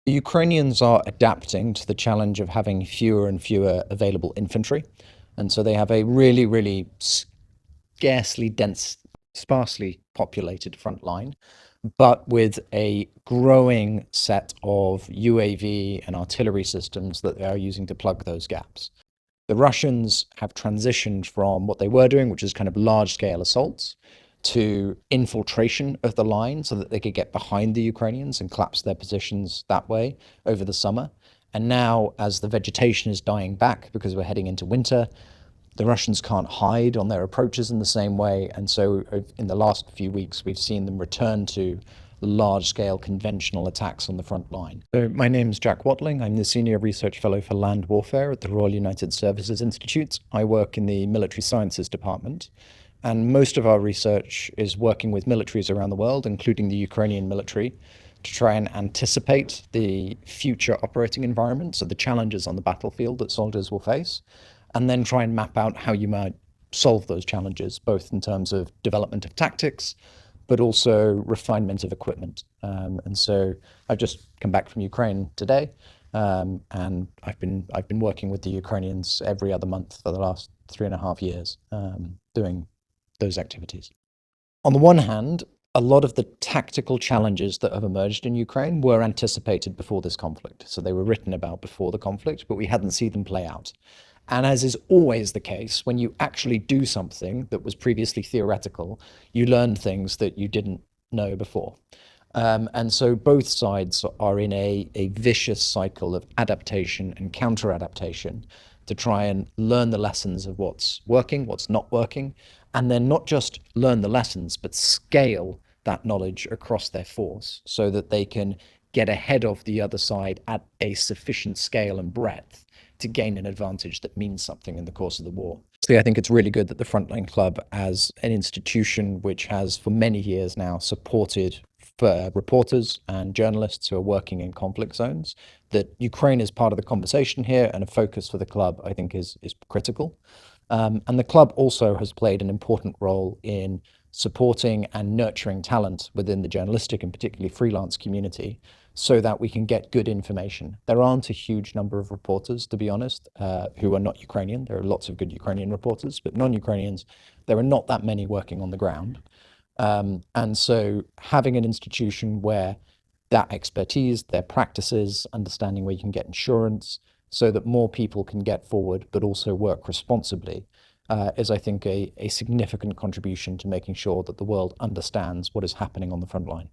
The Ukrainians are adapting to the challenge of having fewer and fewer available infantry. And so they have a really, really scarcely dense, sparsely populated front line, but with a growing set of UAV and artillery systems that they are using to plug those gaps. The Russians have transitioned from what they were doing, which is kind of large scale assaults, to infiltration of the line so that they could get behind the Ukrainians and collapse their positions that way over the summer. And now, as the vegetation is dying back because we're heading into winter, the Russians can't hide on their approaches in the same way. And so, in the last few weeks, we've seen them return to large-scale conventional attacks on the front line. So my name is Jack Watling. I'm the Senior Research Fellow for Land Warfare at the Royal United Services Institute. I work in the Military Sciences Department, and most of our research is working with militaries around the world, including the Ukrainian military, to try and anticipate the future operating environment, so the challenges on the battlefield that soldiers will face, and then try and map out how you might solve those challenges, both in terms of development of tactics, but also refinement of equipment. And so I've just come back from Ukraine today, and I've been working with the Ukrainians every other month for the last 3.5 years, doing those activities. On the one hand, a lot of the tactical challenges that have emerged in Ukraine were anticipated before this conflict. So they were written about before the conflict, but we hadn't seen them play out. And as is always the case, when you actually do something that was previously theoretical, you learn things that you didn't know before. And so both sides are in a vicious cycle of adaptation and counter-adaptation to try and learn the lessons of what's working, what's not working, and then not just learn the lessons, but scale that knowledge across their force so that they can get ahead of the other side at a sufficient scale and breadth to gain an advantage that means something in the course of the war. So I think it's really good that the Frontline Club, as an institution which has for many years now supported for reporters and journalists who are working in conflict zones, that Ukraine is part of the conversation here, and a focus for the club, I think, is critical. And the club also has played an important role in supporting and nurturing talent within the journalistic and particularly freelance community so that we can get good information. There aren't a huge number of reporters, to be honest, who are not Ukrainian. There are lots of good Ukrainian reporters, but non-Ukrainians, there are not that many working on the ground. And so having an institution where that expertise, their practices, understanding where you can get insurance, so that more people can get forward, but also work responsibly, is, I think, a significant contribution to making sure that the world understands what is happening on the front line.